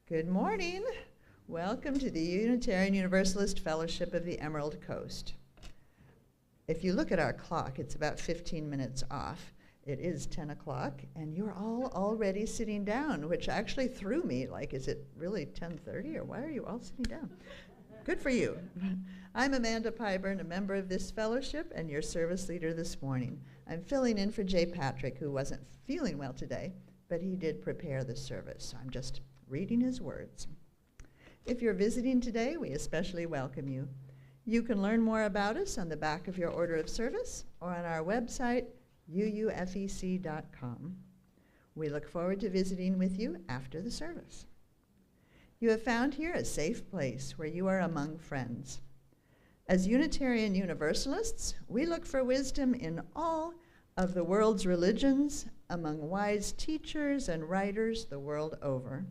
Good morning. Welcome to the Unitarian Universalist Fellowship of the Emerald Coast. If you look at our clock, it's about 15 minutes off. It is 10 o'clock, and you're all already sitting down, which actually threw me. Like, is it really 10:30, or why are you all sitting down? Good for you. I'm Amanda Pyburn, a member of this fellowship and your service leader this morning. I'm filling in for Jay Patrick, who wasn't feeling well today, but he did prepare the service. So I'm just reading his words. If you're visiting today, we especially welcome you. You can learn more about us on the back of your order of service or on our website, uufec.com. We look forward to visiting with you after the service. You have found here a safe place where you are among friends. As Unitarian Universalists, we look for wisdom in all of the world's religions, among wise teachers and writers the world over.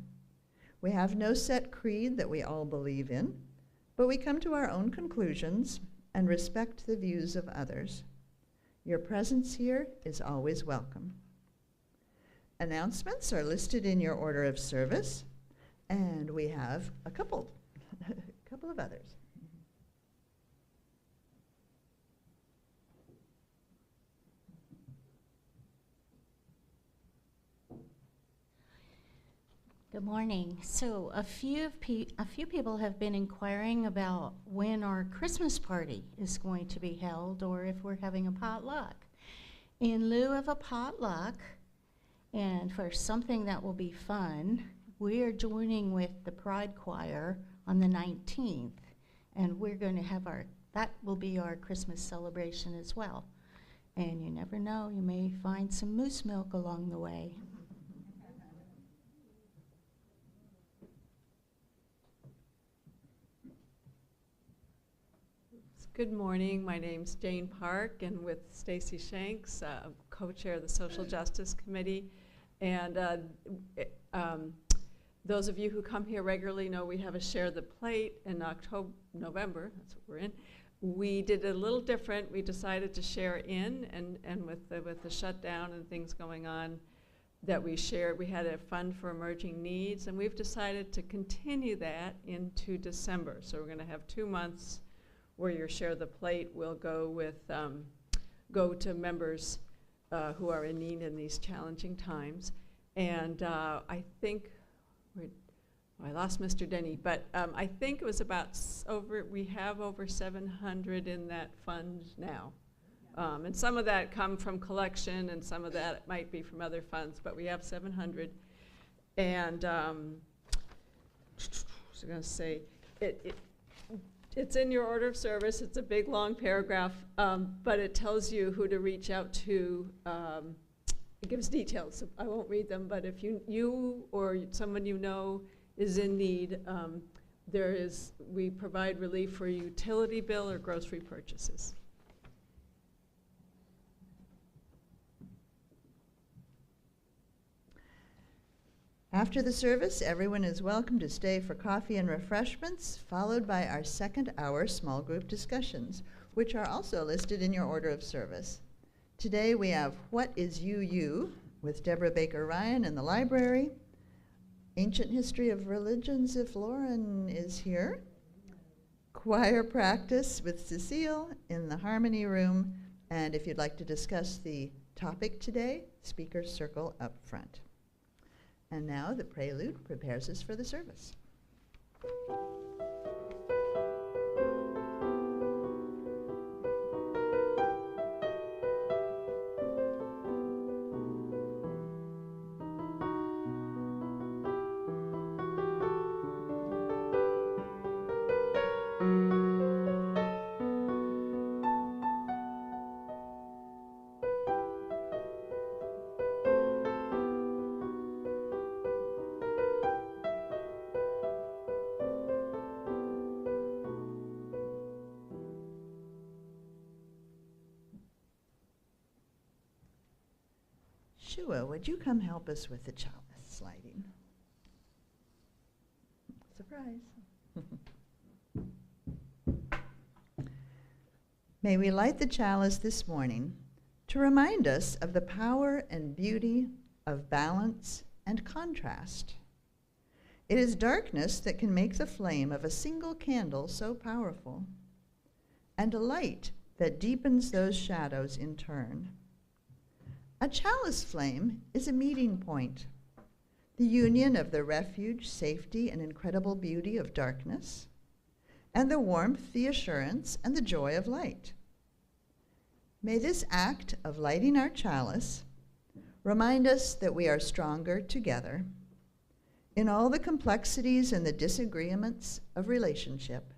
We have no set creed that we all believe in, but we come to our own conclusions and respect the views of others. Your presence here is always welcome. Announcements are listed in your order of service, and we have a couple of others. Good morning. So a few people have been inquiring about when our Christmas party is going to be held, or if we're having a potluck. In lieu of a potluck, and for something that will be fun, we are joining with the Pride Choir on the 19th, and we're going to have that will be our Christmas celebration as well. And you never know, you may find some moose milk along the way. Good morning. My name's Jane Park, and with Stacy Shanks, co-chair of the Social Justice Committee. And those of you who come here regularly know we have a Share the Plate in November, that's what we're in. We did a little different. We decided to share in, and with the shutdown and things going on that we shared, we had a fund for emerging needs, and we've decided to continue that into December. So we're going to have 2 months where your Share the Plate will go to members who are in need in these challenging times. And I think, I lost Mr. Denny, but I think it was we have over 700 in that fund now. And some of that come from collection, and some of that might be from other funds, but we have 700. And I was going to say, it's in your order of service. It's a big, long paragraph, but it tells you who to reach out to. It gives details. I won't read them, but if you or someone you know is in need, we provide relief for utility bill or grocery purchases. After the service, everyone is welcome to stay for coffee and refreshments, followed by our second hour small group discussions, which are also listed in your order of service. Today we have What is UU with Deborah Baker Ryan in the library, Ancient History of Religions if Lauren is here, choir practice with Cecile in the Harmony Room, and if you'd like to discuss the topic today, speaker circle up front. And now the prelude prepares us for the service. Shua, would you come help us with the chalice sliding? Surprise. May we light the chalice this morning to remind us of the power and beauty of balance and contrast. It is darkness that can make the flame of a single candle so powerful, and a light that deepens those shadows in turn. A chalice flame is a meeting point, the union of the refuge, safety, and incredible beauty of darkness, and the warmth, the assurance, and the joy of light. May this act of lighting our chalice remind us that we are stronger together in all the complexities and the disagreements of relationship,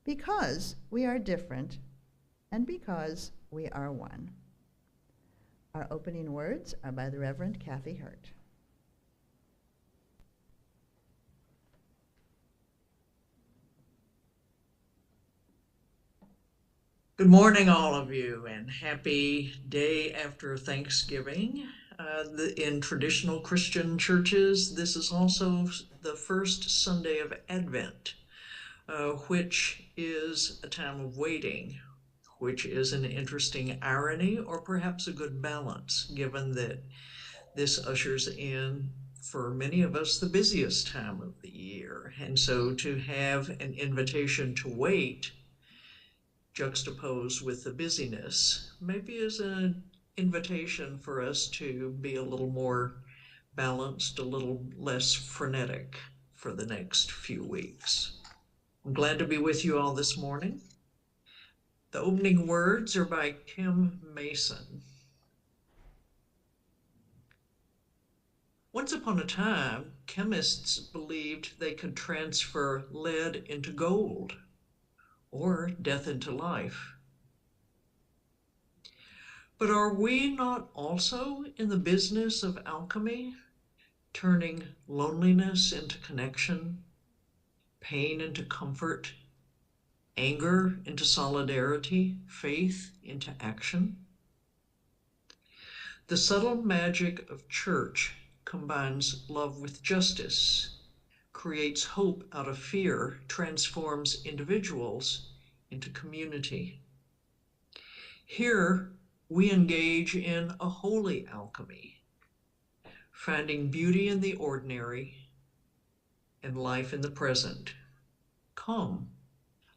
because we are different and because we are one. Our opening words are by the Reverend Kathy Hurt. Good morning, all of you, and happy day after Thanksgiving. In traditional Christian churches, this is also the first Sunday of Advent, which is a time of waiting, which is an interesting irony or perhaps a good balance, given that this ushers in, for many of us, the busiest time of the year. And so to have an invitation to wait juxtaposed with the busyness maybe is an invitation for us to be a little more balanced, a little less frenetic for the next few weeks. I'm glad to be with you all this morning. The opening words are by Kim Mason. Once upon a time, chemists believed they could transfer lead into gold or death into life. But are we not also in the business of alchemy, turning loneliness into connection, pain into comfort, anger into solidarity, faith into action? The subtle magic of church combines love with justice, creates hope out of fear, transforms individuals into community. Here, we engage in a holy alchemy, finding beauty in the ordinary and life in the present. Come,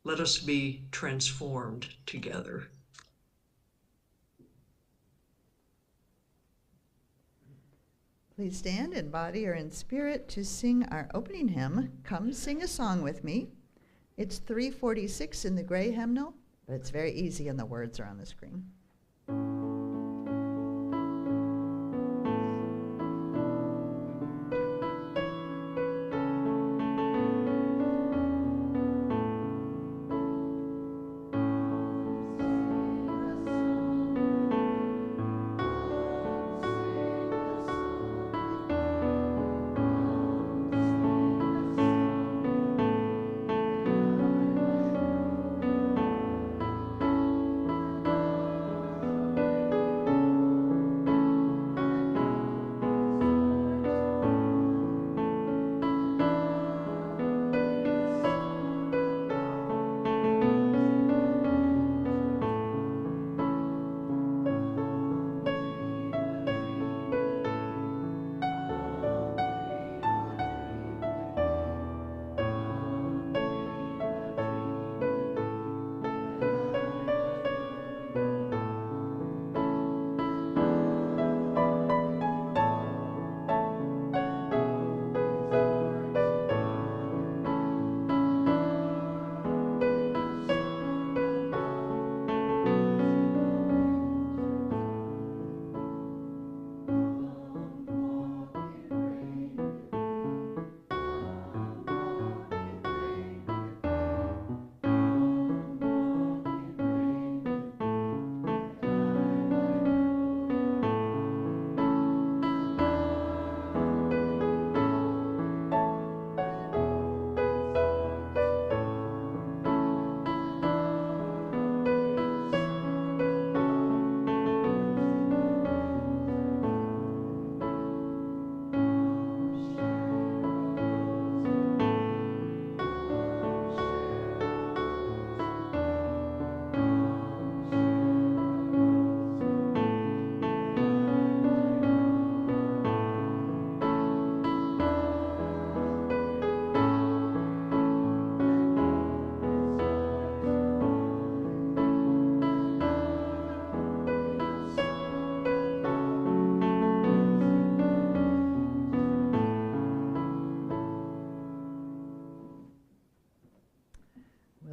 let us be transformed together. Please stand in body or in spirit to sing our opening hymn, Come Sing a Song With Me. It's 346 in the gray hymnal, but it's very easy and the words are on the screen.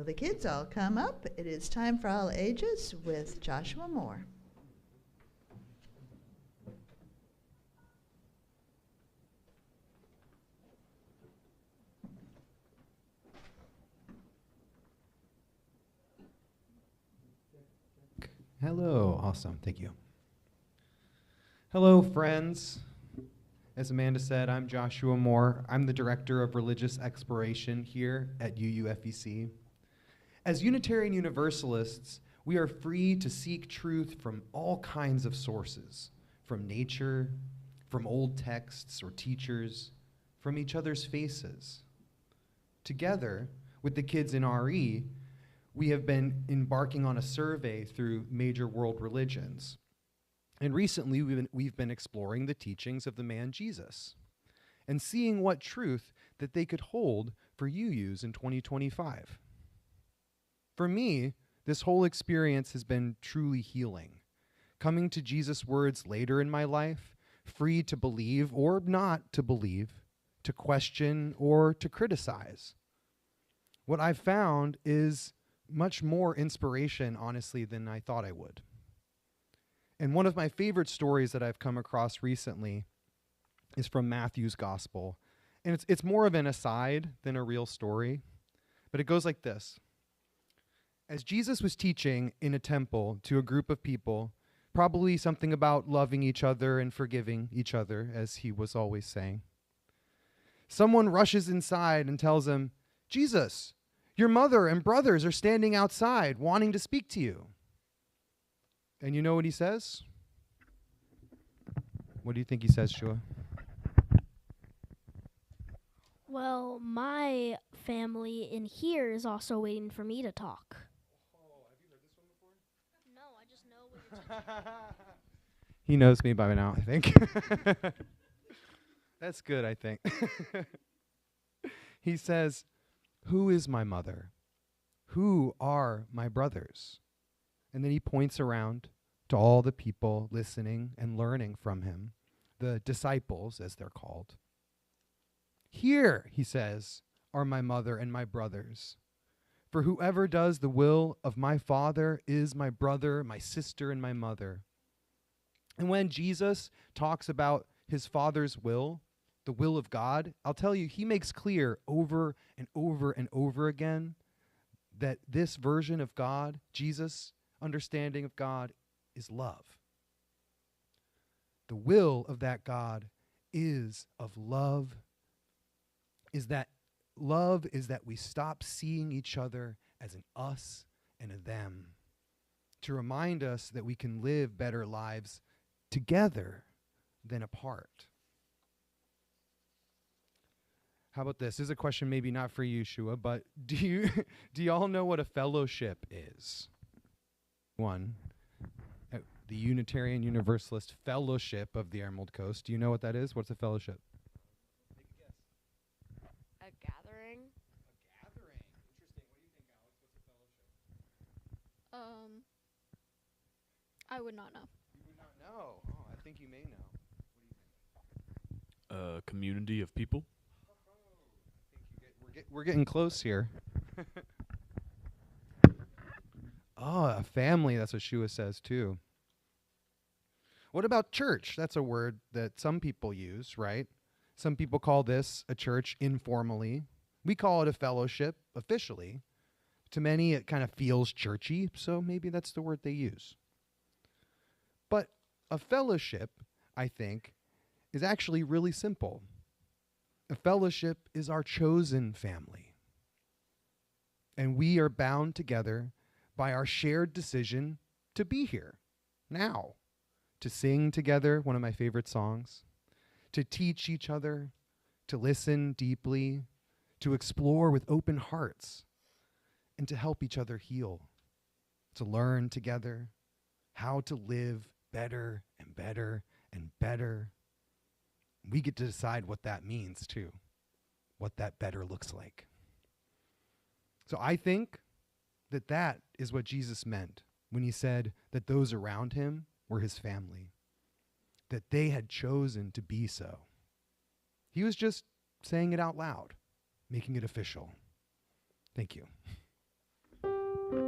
Will the kids all come up? It is time for all ages with Joshua Moore. Hello, awesome, thank you. Hello, friends. As Amanda said, I'm Joshua Moore. I'm the Director of Religious Exploration here at UUFEC. As Unitarian Universalists, we are free to seek truth from all kinds of sources, from nature, from old texts or teachers, from each other's faces. Together, with the kids in RE, we have been embarking on a survey through major world religions. And recently, we've been exploring the teachings of the man Jesus and seeing what truth that they could hold for UUs in 2025. For me, this whole experience has been truly healing. Coming to Jesus' words later in my life, free to believe or not to believe, to question or to criticize. What I've found is much more inspiration, honestly, than I thought I would. And one of my favorite stories that I've come across recently is from Matthew's Gospel. And it's more of an aside than a real story, but it goes like this. As Jesus was teaching in a temple to a group of people, probably something about loving each other and forgiving each other, as he was always saying, someone rushes inside and tells him, "Jesus, your mother and brothers are standing outside wanting to speak to you." And you know what he says? What do you think he says, Shua? Well, my family in here is also waiting for me to talk. Oh, have you heard this one before? No, I just know what you're talking. He knows me by now, I think. That's good, I think. He says, "Who is my mother? Who are my brothers?" And then he points around to all the people listening and learning from him, the disciples, as they're called. "Here," he says, "are my mother and my brothers. For whoever does the will of my Father is my brother, my sister, and my mother." And when Jesus talks about his Father's will, the will of God, I'll tell you, he makes clear over and over and over again that this version of God, Jesus' understanding of God, is love. The will of that God is of love, is that love is that we stop seeing each other as an us and a them, to remind us that we can live better lives together than apart. How about this? This is a question maybe not for you, Shua, but do y'all know what a fellowship is? One, the Unitarian Universalist Fellowship of the Emerald Coast. Do you know what that is? What's a fellowship? Take a guess. A gathering? A gathering. Interesting. What do you think, Alex? What's a fellowship? I would not know. You would not know. Oh, I think you may know. What do you think? A community of people. We're getting close here. Oh, a family. That's what Shua says too. What about church? That's a word that some people use, right? Some people call this a church informally. We call it a fellowship officially. To many, it kind of feels churchy, so maybe that's the word they use. But a fellowship, I think, is actually really simple. A fellowship is our chosen family. And we are bound together by our shared decision to be here now, to sing together one of my favorite songs, to teach each other, to listen deeply, to explore with open hearts, and to help each other heal, to learn together how to live better and better and better. We get to decide what that means too, what that better looks like. So I think that that is what Jesus meant when he said that those around him were his family, that they had chosen to be so. He was just saying it out loud, making it official. Thank you. The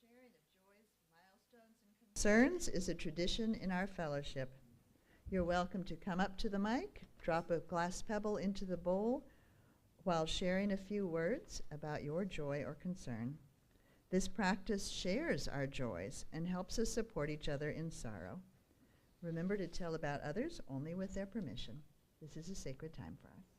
sharing of joys, milestones, and concerns is a tradition in our fellowship. You're welcome to come up to the mic, drop a glass pebble into the bowl while sharing a few words about your joy or concern. This practice shares our joys and helps us support each other in sorrow. Remember to tell about others only with their permission. This is a sacred time for us.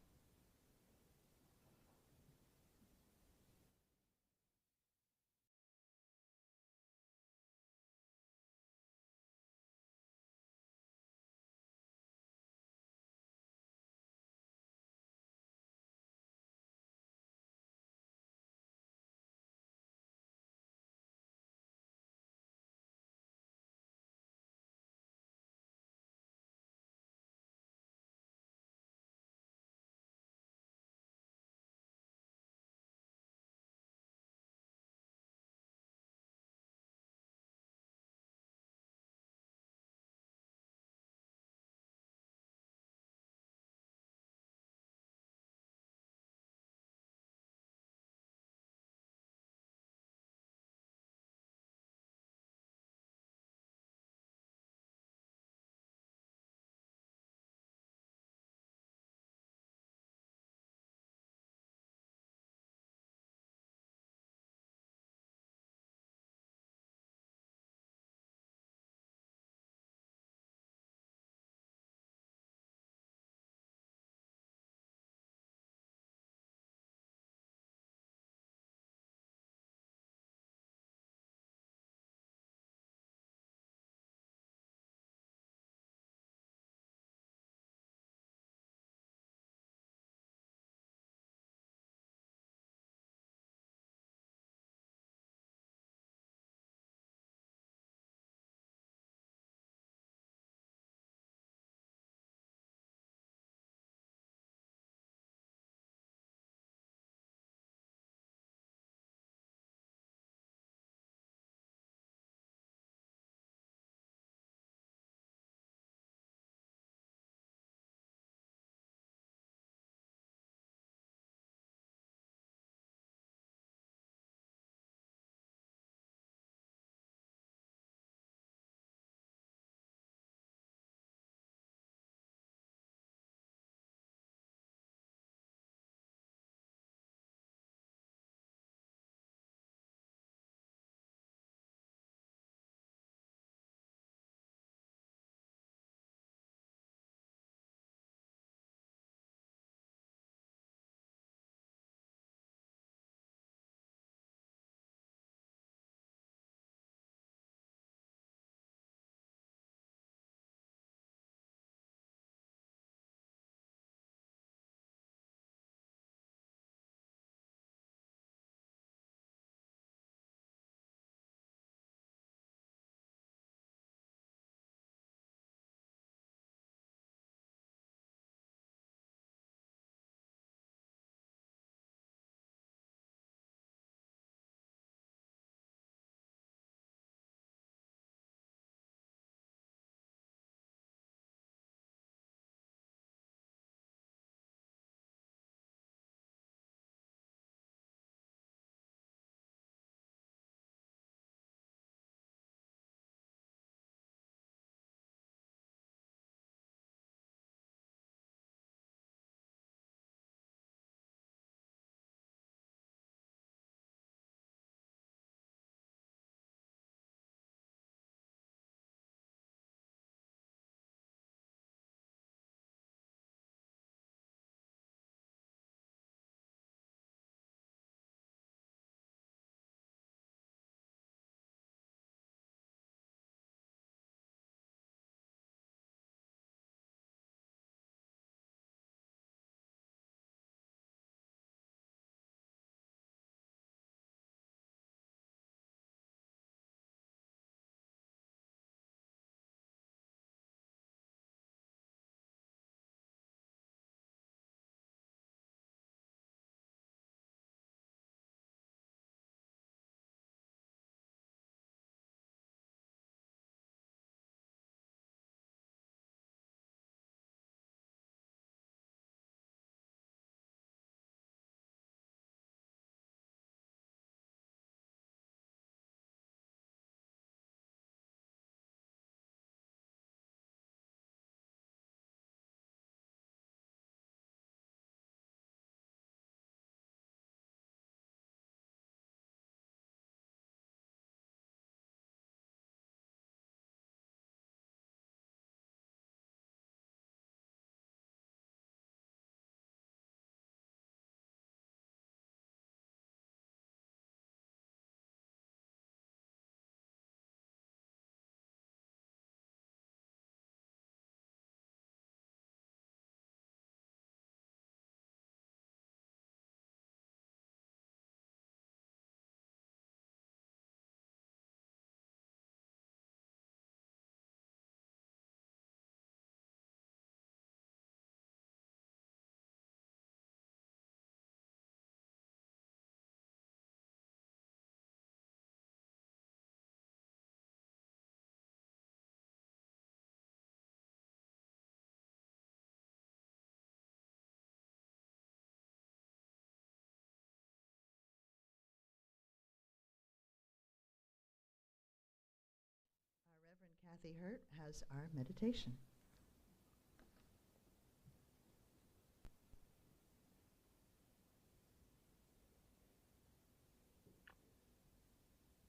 Kathy Hurt has our meditation.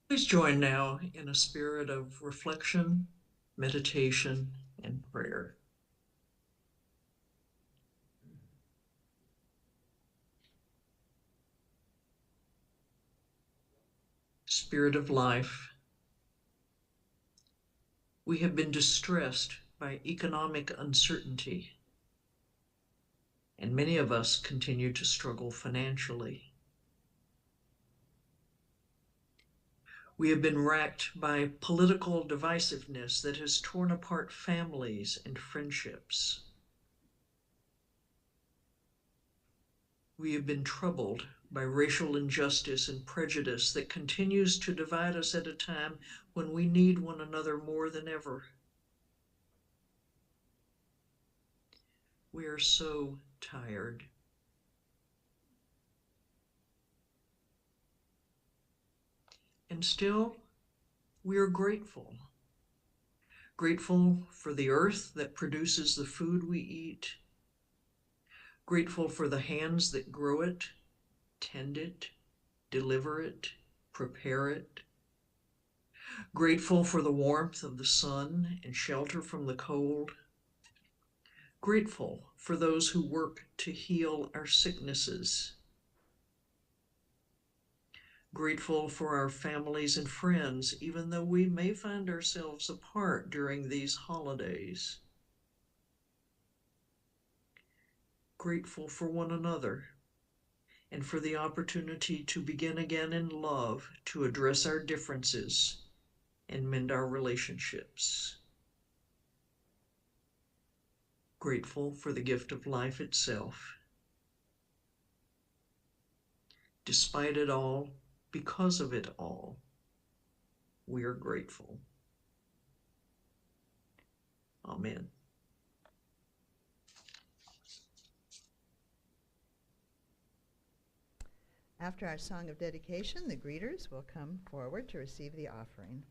Please join now in a spirit of reflection, meditation, and prayer. Spirit of life, we have been distressed by economic uncertainty, and many of us continue to struggle financially. We have been racked by political divisiveness that has torn apart families and friendships. We have been troubled by racial injustice and prejudice that continues to divide us at a time when we need one another more than ever. We are so tired. And still, we are grateful. Grateful for the earth that produces the food we eat. Grateful for the hands that grow it, tend it, deliver it, prepare it. Grateful for the warmth of the sun and shelter from the cold. Grateful for those who work to heal our sicknesses. Grateful for our families and friends, even though we may find ourselves apart during these holidays. Grateful for one another and for the opportunity to begin again in love, to address our differences and mend our relationships. Grateful for the gift of life itself. Despite it all, because of it all, we are grateful. Amen. After our song of dedication, the greeters will come forward to receive the offering.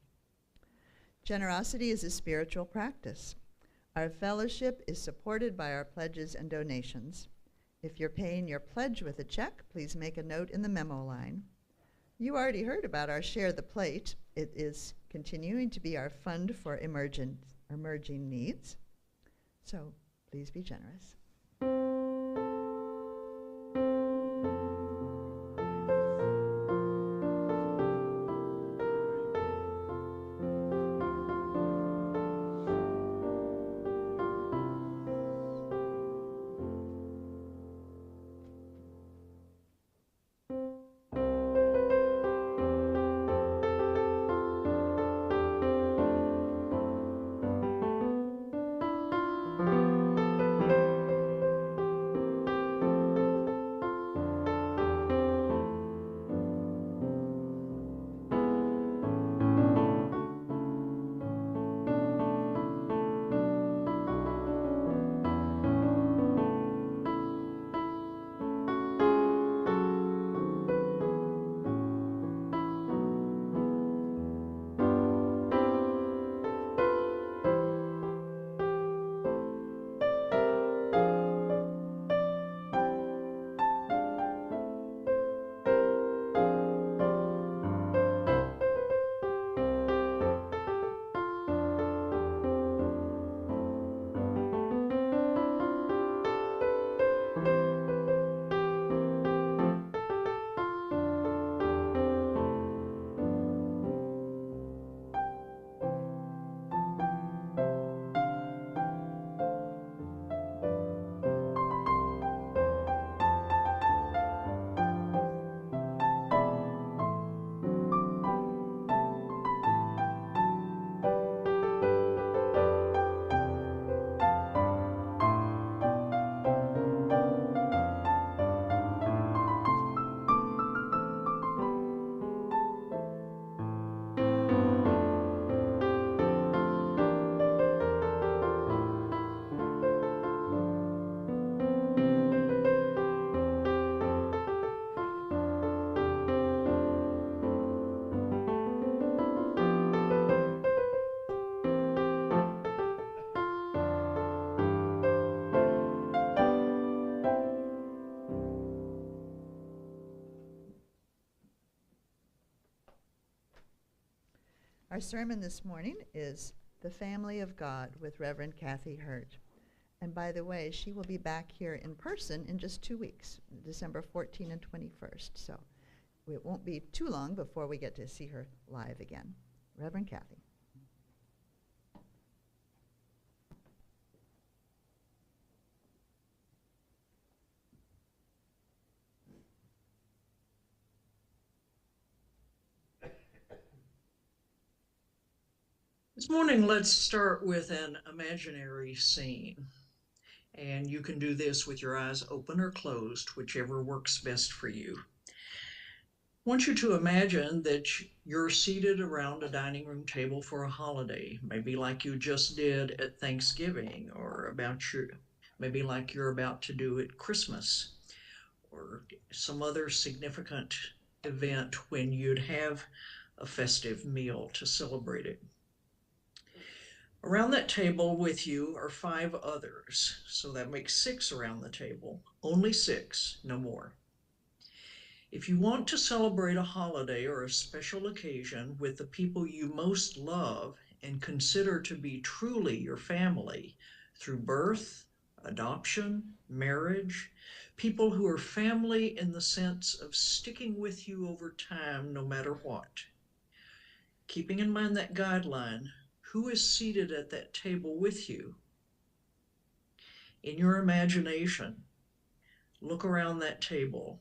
Generosity is a spiritual practice. Our fellowship is supported by our pledges and donations. If you're paying your pledge with a check, please make a note in the memo line. You already heard about our Share the Plate. It is continuing to be our fund for emerging needs. So please be generous. Our sermon this morning is The Family of God with Reverend Kathy Hurt. And by the way, she will be back here in person in just 2 weeks, December 14 and 21st. So it won't be too long before we get to see her live again. Reverend Kathy. This morning, let's start with an imaginary scene. And you can do this with your eyes open or closed, whichever works best for you. I want you to imagine that you're seated around a dining room table for a holiday, maybe like you just did at Thanksgiving, or maybe like you're about to do at Christmas, or some other significant event when you'd have a festive meal to celebrate it. Around that table with you are 5 others, so that makes 6 around the table. Only 6, no more. If you want to celebrate a holiday or a special occasion with the people you most love and consider to be truly your family through birth, adoption, marriage, people who are family in the sense of sticking with you over time no matter what. Keeping in mind that guideline, who is seated at that table with you? In your imagination, look around that table.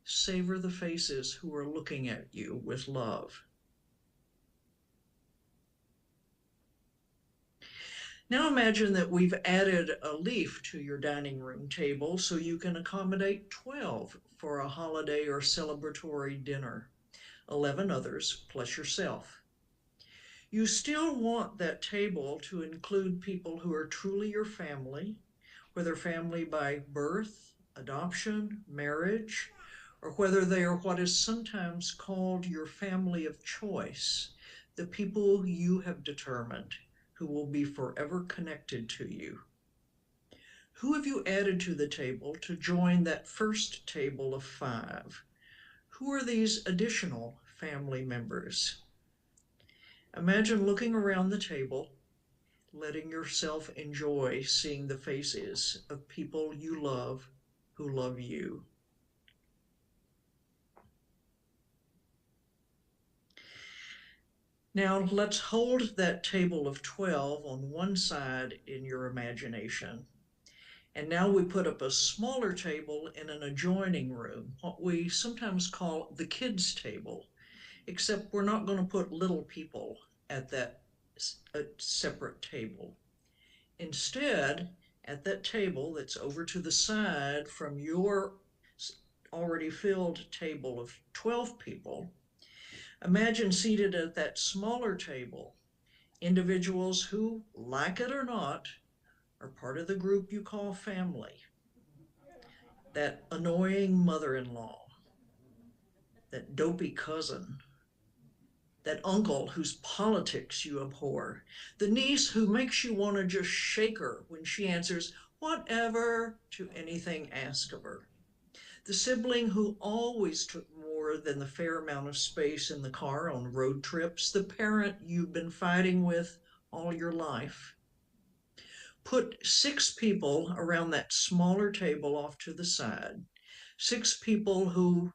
Savor the faces who are looking at you with love. Now imagine that we've added a leaf to your dining room table so you can accommodate 12 for a holiday or celebratory dinner, 11 others plus yourself. You still want that table to include people who are truly your family, whether family by birth, adoption, marriage, or whether they are what is sometimes called your family of choice, the people you have determined who will be forever connected to you. Who have you added to the table to join that first table of 5? Who are these additional family members? Imagine looking around the table, letting yourself enjoy seeing the faces of people you love who love you. Now let's hold that table of 12 on one side in your imagination. And now we put up a smaller table in an adjoining room, what we sometimes call the kids' table, except we're not going to put little people at that separate table. Instead, at that table that's over to the side from your already filled table of 12 people, imagine seated at that smaller table, individuals who, like it or not, are part of the group you call family. That annoying mother-in-law, that dopey cousin, that uncle whose politics you abhor, the niece who makes you want to just shake her when she answers whatever to anything asked of her, the sibling who always took more than the fair amount of space in the car on road trips, the parent you've been fighting with all your life. Put 6 people around that smaller table off to the side, 6 people who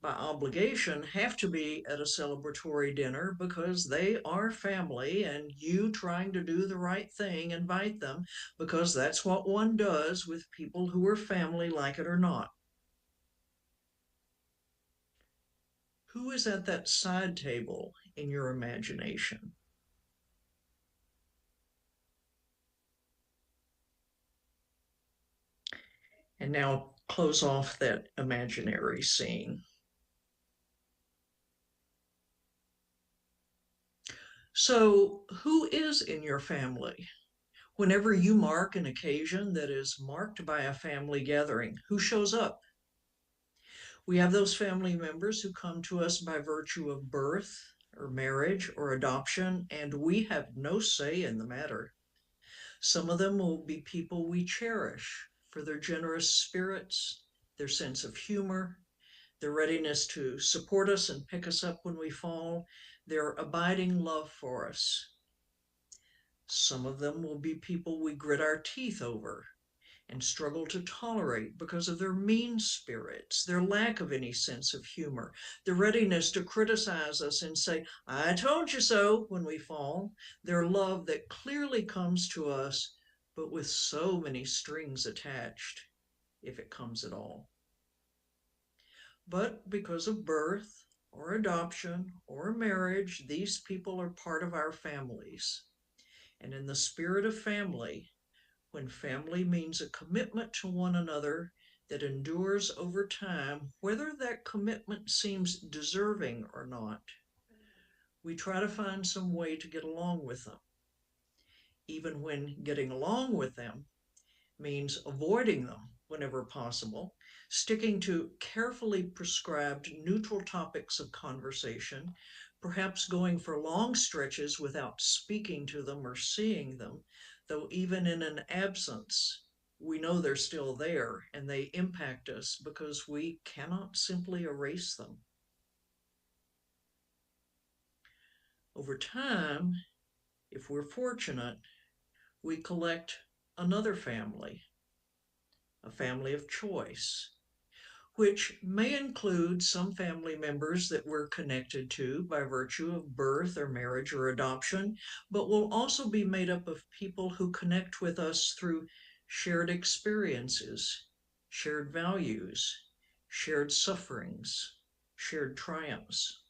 by obligation have to be at a celebratory dinner because they are family and you trying to do the right thing, invite them because that's what one does with people who are family, like it or not. Who is at that side table in your imagination? And now close off that imaginary scene. So, who is in your family? Whenever you mark an occasion that is marked by a family gathering, who shows up? We have those family members who come to us by virtue of birth or marriage or adoption, and we have no say in the matter. Some of them will be people we cherish for their generous spirits, their sense of humor, their readiness to support us and pick us up when we fall, their abiding love for us. Some of them will be people we grit our teeth over and struggle to tolerate because of their mean spirits, their lack of any sense of humor, their readiness to criticize us and say, "I told you so," when we fall, their love that clearly comes to us, but with so many strings attached, if it comes at all. But because of birth or adoption or marriage, these people are part of our families. And in the spirit of family, when family means a commitment to one another that endures over time, whether that commitment seems deserving or not, we try to find some way to get along with them, even when getting along with them means avoiding them whenever possible, sticking to carefully prescribed neutral topics of conversation, perhaps going for long stretches without speaking to them or seeing them, though even in an absence, we know they're still there and they impact us because we cannot simply erase them. Over time, if we're fortunate, we collect another family, a family of choice, which may include some family members that we're connected to by virtue of birth or marriage or adoption, but will also be made up of people who connect with us through shared experiences, shared values, shared sufferings, shared triumphs.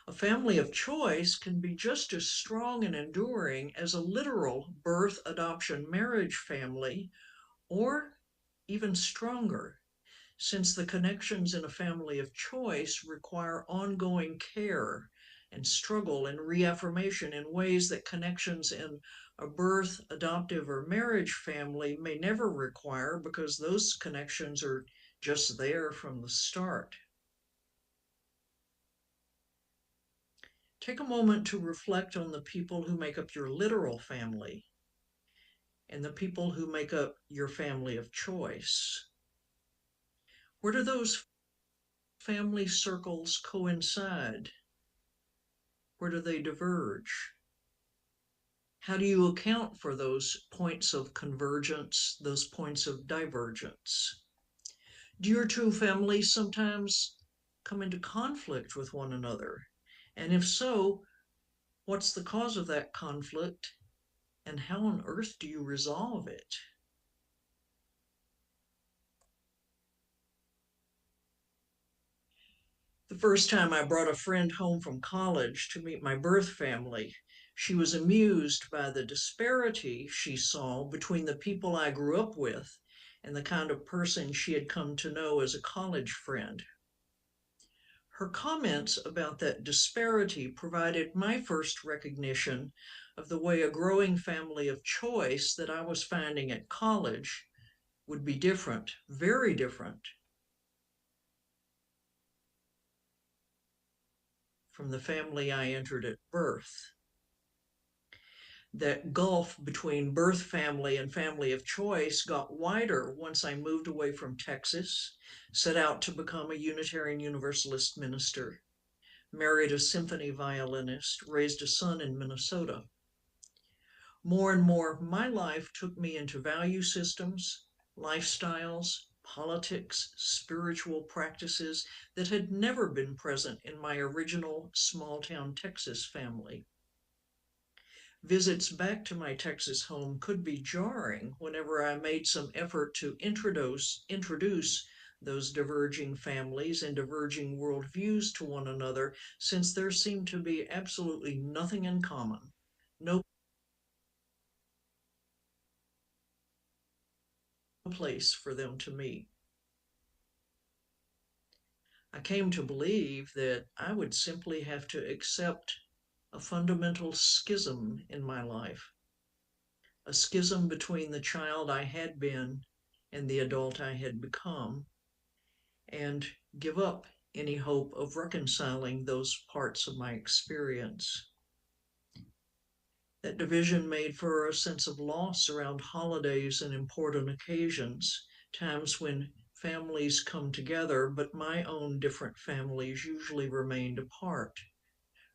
A family of choice can be just as strong and enduring as a literal birth, adoption, marriage family, or even stronger, since the connections in a family of choice require ongoing care and struggle and reaffirmation in ways that connections in a birth, adoptive, or marriage family may never require because those connections are just there from the start. Take a moment to reflect on the people who make up your literal family and the people who make up your family of choice. Where do those family circles coincide? Where do they diverge? How do you account for those points of convergence, those points of divergence? Do your two families sometimes come into conflict with one another? And if so, what's the cause of that conflict? And how on earth do you resolve it? The first time I brought a friend home from college to meet my birth family, she was amused by the disparity she saw between the people I grew up with and the kind of person she had come to know as a college friend. Her comments about that disparity provided my first recognition of the way a growing family of choice that I was finding at college would be different, very different, from the family I entered at birth. That gulf between birth family and family of choice got wider once I moved away from Texas, set out to become a Unitarian Universalist minister, married a symphony violinist, raised a son in Minnesota. More and more, my life took me into value systems, lifestyles, politics, spiritual practices that had never been present in my original small town Texas family. Visits back to my Texas home could be jarring whenever I made some effort to introduce those diverging families and diverging worldviews to one another, since there seemed to be absolutely nothing in common, no place for them to meet. I came to believe that I would simply have to accept a fundamental schism in my life, a schism between the child I had been and the adult I had become, and give up any hope of reconciling those parts of my experience. That division made for a sense of loss around holidays and important occasions, times when families come together, but my own different families usually remained apart,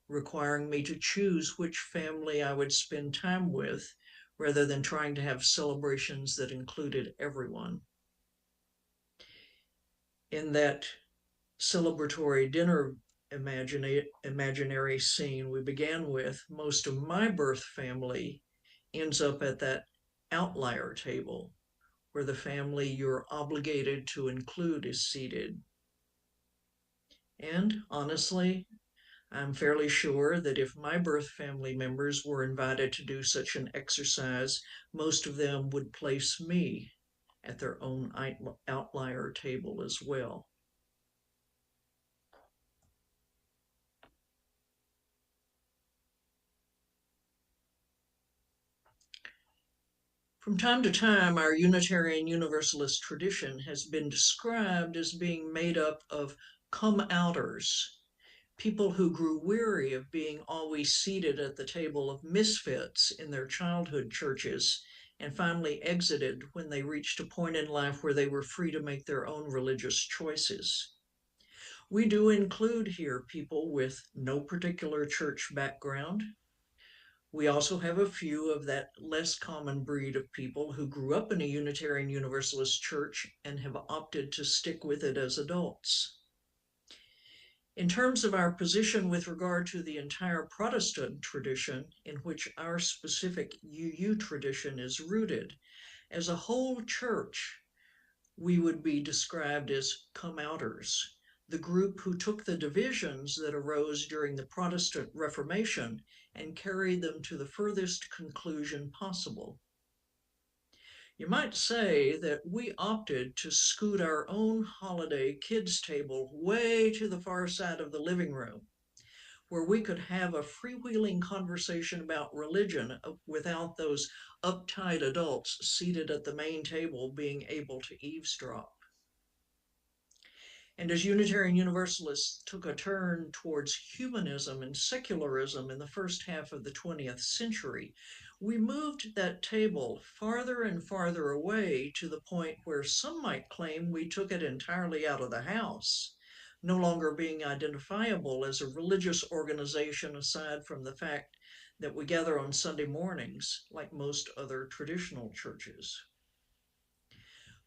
requiring me to choose which family I would spend time with rather than trying to have celebrations that included everyone. In that celebratory dinner imaginary scene we began with, most of my birth family ends up at that outlier table where the family you're obligated to include is seated. And honestly, I'm fairly sure that if my birth family members were invited to do such an exercise, most of them would place me at their own outlier table as well. From time to time, our Unitarian Universalist tradition has been described as being made up of come-outers, people who grew weary of being always seated at the table of misfits in their childhood churches and finally exited when they reached a point in life where they were free to make their own religious choices. We do include here people with no particular church background. We also have a few of that less common breed of people who grew up in a Unitarian Universalist church and have opted to stick with it as adults. In terms of our position with regard to the entire Protestant tradition in which our specific UU tradition is rooted, as a whole church, we would be described as come-outers, the group who took the divisions that arose during the Protestant Reformation and carried them to the furthest conclusion possible. You might say that we opted to scoot our own holiday kids' table way to the far side of the living room, where we could have a freewheeling conversation about religion without those uptight adults seated at the main table being able to eavesdrop. And as Unitarian Universalists took a turn towards humanism and secularism in the first half of the 20th century, we moved that table farther and farther away to the point where some might claim we took it entirely out of the house, no longer being identifiable as a religious organization aside from the fact that we gather on Sunday mornings like most other traditional churches.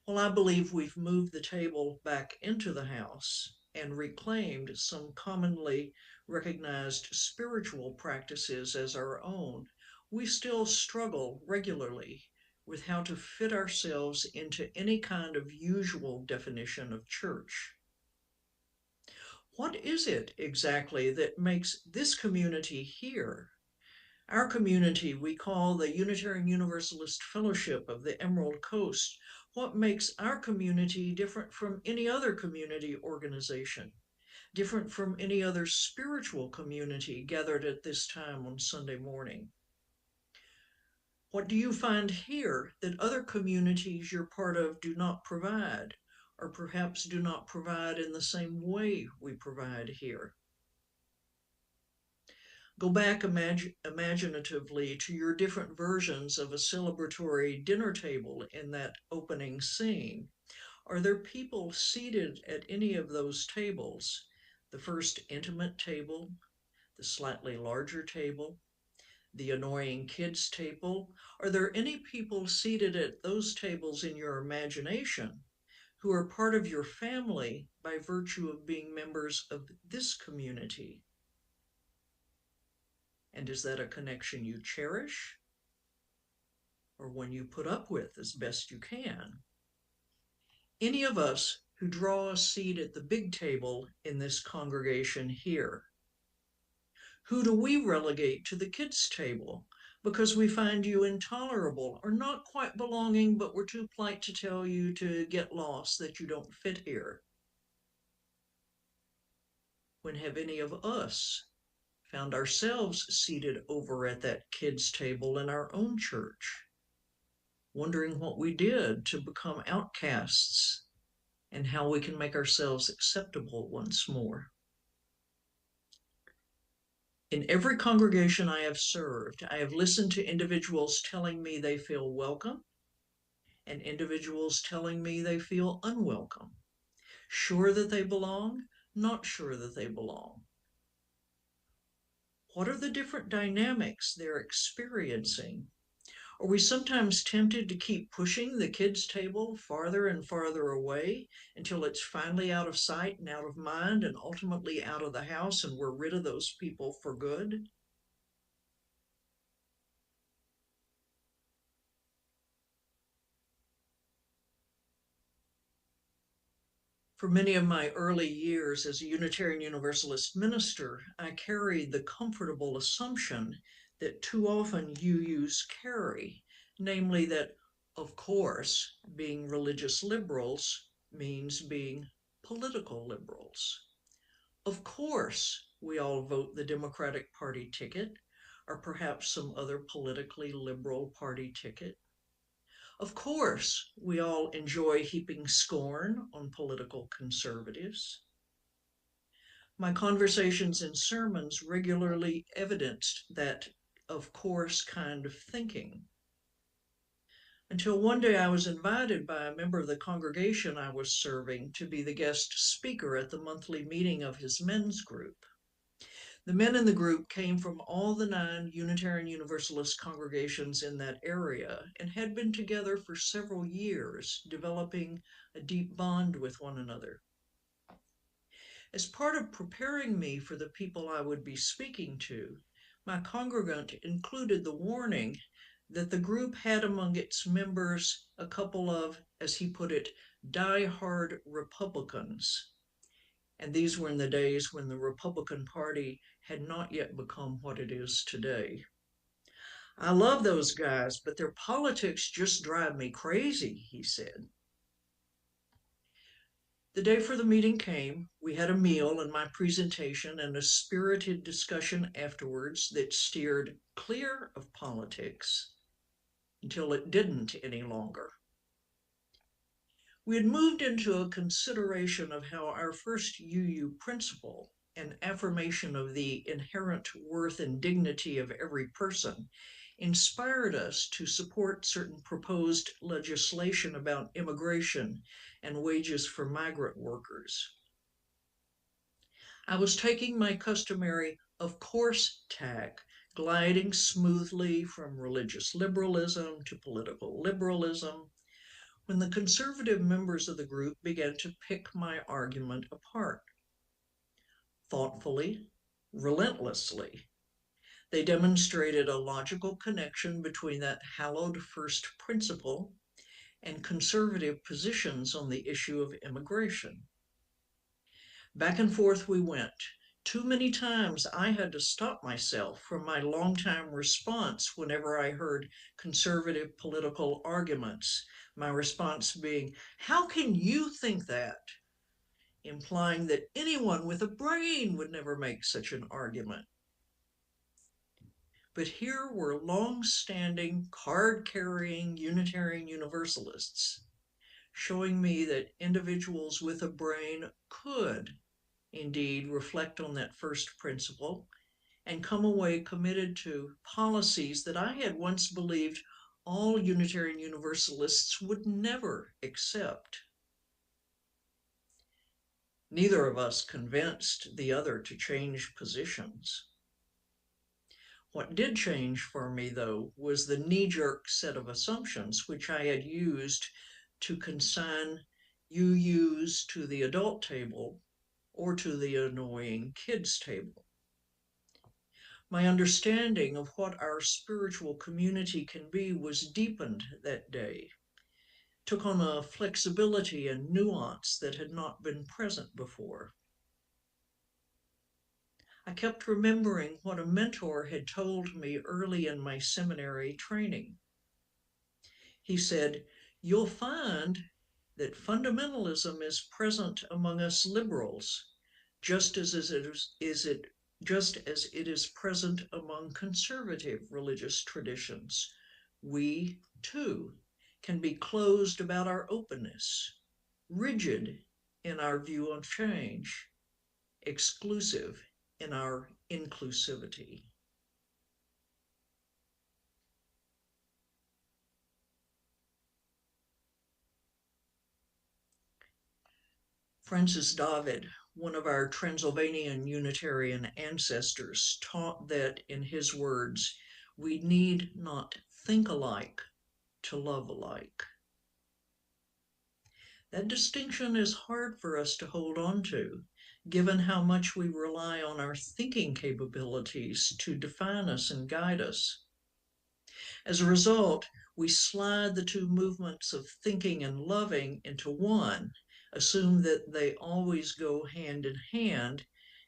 Well, I believe we've moved the table back into the house and reclaimed some commonly recognized spiritual practices as our own. We still struggle regularly with how to fit ourselves into any kind of usual definition of church. What is it exactly that makes this community here, our community we call the Unitarian Universalist Fellowship of the Emerald Coast, what makes our community different from any other community organization, different from any other spiritual community gathered at this time on Sunday morning? What do you find here that other communities you're part of do not provide, or perhaps do not provide in the same way we provide here? Go back imaginatively to your different versions of a celebratory dinner table in that opening scene. Are there people seated at any of those tables? The first intimate table, the slightly larger table, the annoying kids table? Are there any people seated at those tables in your imagination who are part of your family by virtue of being members of this community? And is that a connection you cherish or one you put up with as best you can? Any of us who draw a seat at the big table in this congregation here, who do we relegate to the kids' table because we find you intolerable or not quite belonging, but we're too polite to tell you to get lost, that you don't fit here? When have any of us found ourselves seated over at that kids' table in our own church, wondering what we did to become outcasts and how we can make ourselves acceptable once more? In every congregation I have served, I have listened to individuals telling me they feel welcome and individuals telling me they feel unwelcome, sure that they belong, not sure that they belong. What are the different dynamics they're experiencing? Are we sometimes tempted to keep pushing the kids' table farther and farther away until it's finally out of sight and out of mind and ultimately out of the house and we're rid of those people for good? For many of my early years as a Unitarian Universalist minister, I carried the comfortable assumption that too often UUs carry, namely that, of course, being religious liberals means being political liberals. Of course, we all vote the Democratic Party ticket, or perhaps some other politically liberal party ticket. Of course, we all enjoy heaping scorn on political conservatives. My conversations and sermons regularly evidenced that of course kind of thinking. Until one day I was invited by a member of the congregation I was serving to be the guest speaker at the monthly meeting of his men's group. The men in the group came from all the 9 Unitarian Universalist congregations in that area and had been together for several years, developing a deep bond with one another. As part of preparing me for the people I would be speaking to, my congregant included the warning that the group had among its members a couple of, as he put it, die-hard Republicans. And these were in the days when the Republican Party had not yet become what it is today. I love those guys, but their politics just drive me crazy, he said. The day for the meeting came. We had a meal and my presentation and a spirited discussion afterwards that steered clear of politics until it didn't any longer. We had moved into a consideration of how our first UU principle, an affirmation of the inherent worth and dignity of every person, inspired us to support certain proposed legislation about immigration and wages for migrant workers. I was taking my customary of course tack, gliding smoothly from religious liberalism to political liberalism, when the conservative members of the group began to pick my argument apart. Thoughtfully, relentlessly, they demonstrated a logical connection between that hallowed first principle and conservative positions on the issue of immigration. Back and forth we went. Too many times I had to stop myself from my longtime response whenever I heard conservative political arguments, my response being, "How can you think that?" implying that anyone with a brain would never make such an argument. But here were long-standing, card-carrying Unitarian Universalists showing me that individuals with a brain could indeed reflect on that first principle and come away committed to policies that I had once believed all Unitarian Universalists would never accept. Neither of us convinced the other to change positions. What did change for me, though, was the knee-jerk set of assumptions which I had used to consign UUs to the adult table or to the annoying kids table. My understanding of what our spiritual community can be was deepened that day, took on a flexibility and nuance that had not been present before. I kept remembering what a mentor had told me early in my seminary training. He said, "You'll find that fundamentalism is present among us liberals, just as it is present among conservative religious traditions. We, too, can be closed about our openness, rigid in our view of change, exclusive in our inclusivity." Francis David one of our Transylvanian Unitarian ancestors, taught that, in his words, we need not think alike to love alike. That distinction is hard for us to hold on to, given how much we rely on our thinking capabilities to define us and guide us. As a result, we slide the two movements of thinking and loving into one, assume that they always go hand in hand,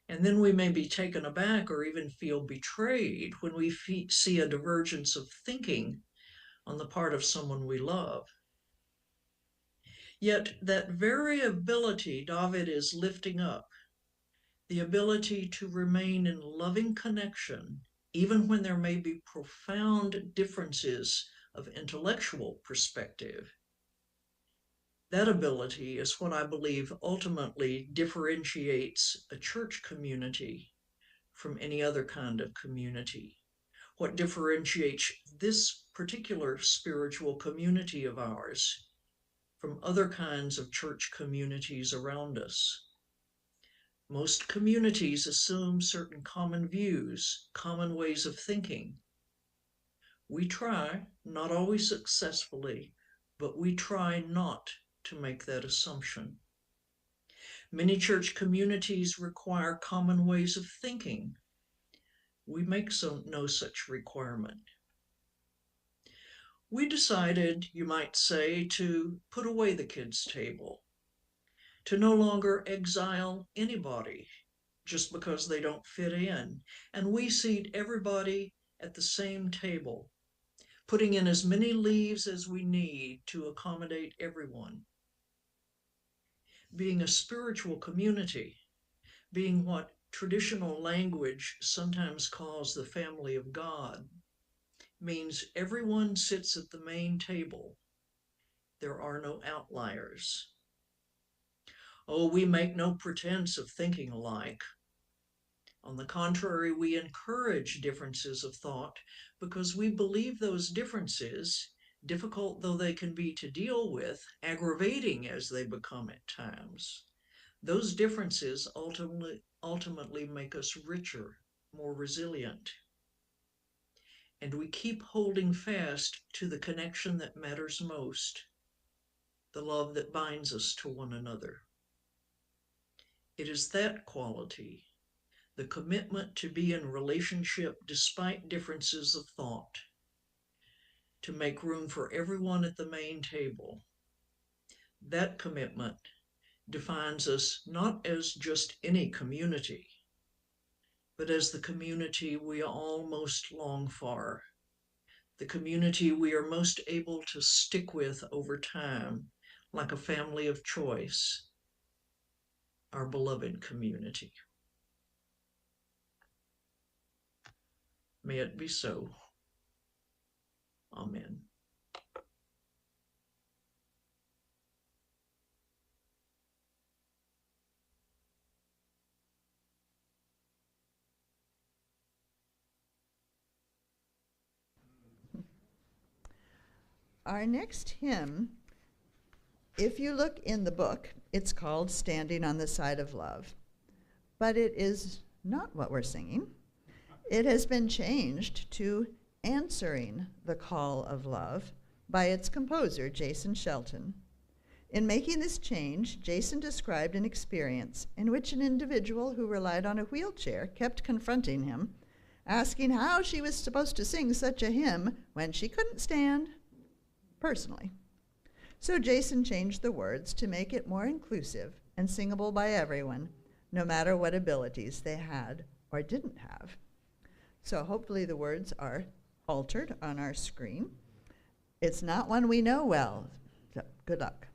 and then we may be taken aback or even feel betrayed when we see a divergence of thinking on the part of someone we love. Yet that variability David is lifting up, the ability to remain in loving connection, even when there may be profound differences of intellectual perspective. That ability is what I believe ultimately differentiates a church community from any other kind of community. What differentiates this particular spiritual community of ours from other kinds of church communities around us. Most communities assume certain common views, common ways of thinking. We try, not always successfully, but we try not to make that assumption. Many church communities require common ways of thinking. We make no such requirement. We decided, you might say, to put away the kids' table, to no longer exile anybody just because they don't fit in, and we seat everybody at the same table, putting in as many leaves as we need to accommodate everyone. Being a spiritual community, being what traditional language sometimes calls the family of God, means everyone sits at the main table. There are no outliers. Oh, we make no pretense of thinking alike. On the contrary, we encourage differences of thought because we believe those differences, difficult though they can be to deal with, aggravating as they become at times, those differences ultimately make us richer, more resilient. And we keep holding fast to the connection that matters most, the love that binds us to one another. It is that quality, the commitment to be in relationship despite differences of thought, to make room for everyone at the main table. That commitment defines us not as just any community, but as the community we all most long for, the community we are most able to stick with over time, like a family of choice, our beloved community. May it be so. Amen. Our next hymn, if you look in the book, it's called Standing on the Side of Love. But it is not what we're singing. It has been changed to Answering the Call of Love by its composer, Jason Shelton. In making this change, Jason described an experience in which an individual who relied on a wheelchair kept confronting him, asking how she was supposed to sing such a hymn when she couldn't stand personally. So Jason changed the words to make it more inclusive and singable by everyone, no matter what abilities they had or didn't have. So hopefully the words are altered on our screen. It's not one we know well, so good luck.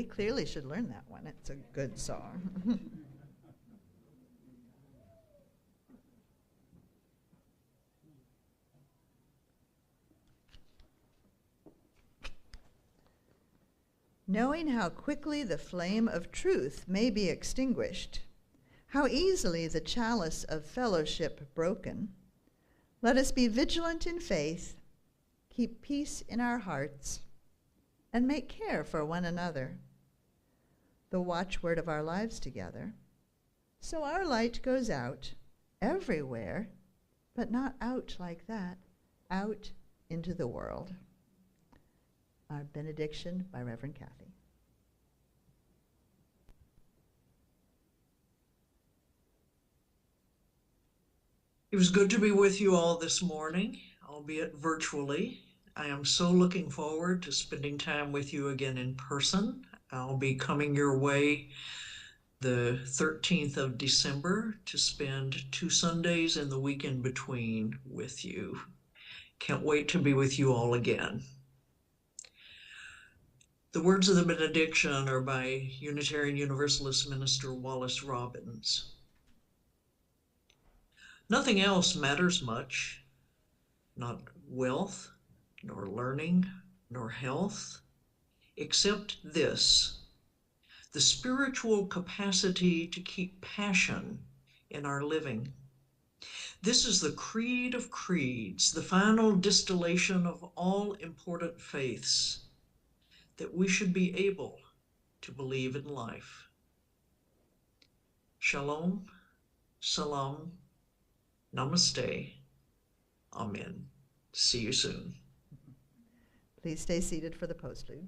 we clearly should learn that one. It's a good song. Knowing how quickly the flame of truth may be extinguished, how easily the chalice of fellowship broken, let us be vigilant in faith, keep peace in our hearts, and make care for one another, the watchword of our lives together, so our light goes out everywhere, but not out like that, out into the world. Our benediction by Reverend Kathy. It was good to be with you all this morning, albeit virtually. I am so looking forward to spending time with you again in person. I'll be coming your way the 13th of December to spend 2 Sundays in the week in between with you. Can't wait to be with you all again. The words of the benediction are by Unitarian Universalist minister Wallace Robbins. Nothing else matters much, not wealth, nor learning, nor health, except this, the spiritual capacity to keep passion in our living. This is the creed of creeds, the final distillation of all important faiths, that we should be able to believe in life. Shalom, salam, namaste, amen. See you soon. Please stay seated for the postlude.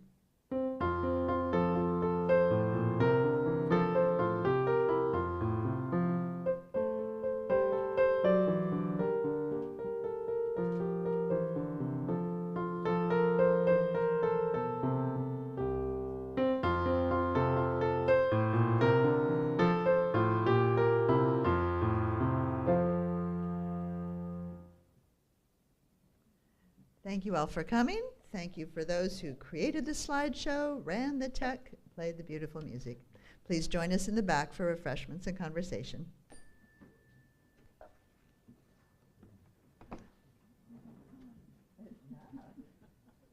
Thank you all for coming. Thank you for those who created the slideshow, ran the tech, played the beautiful music. Please join us in the back for refreshments and conversation.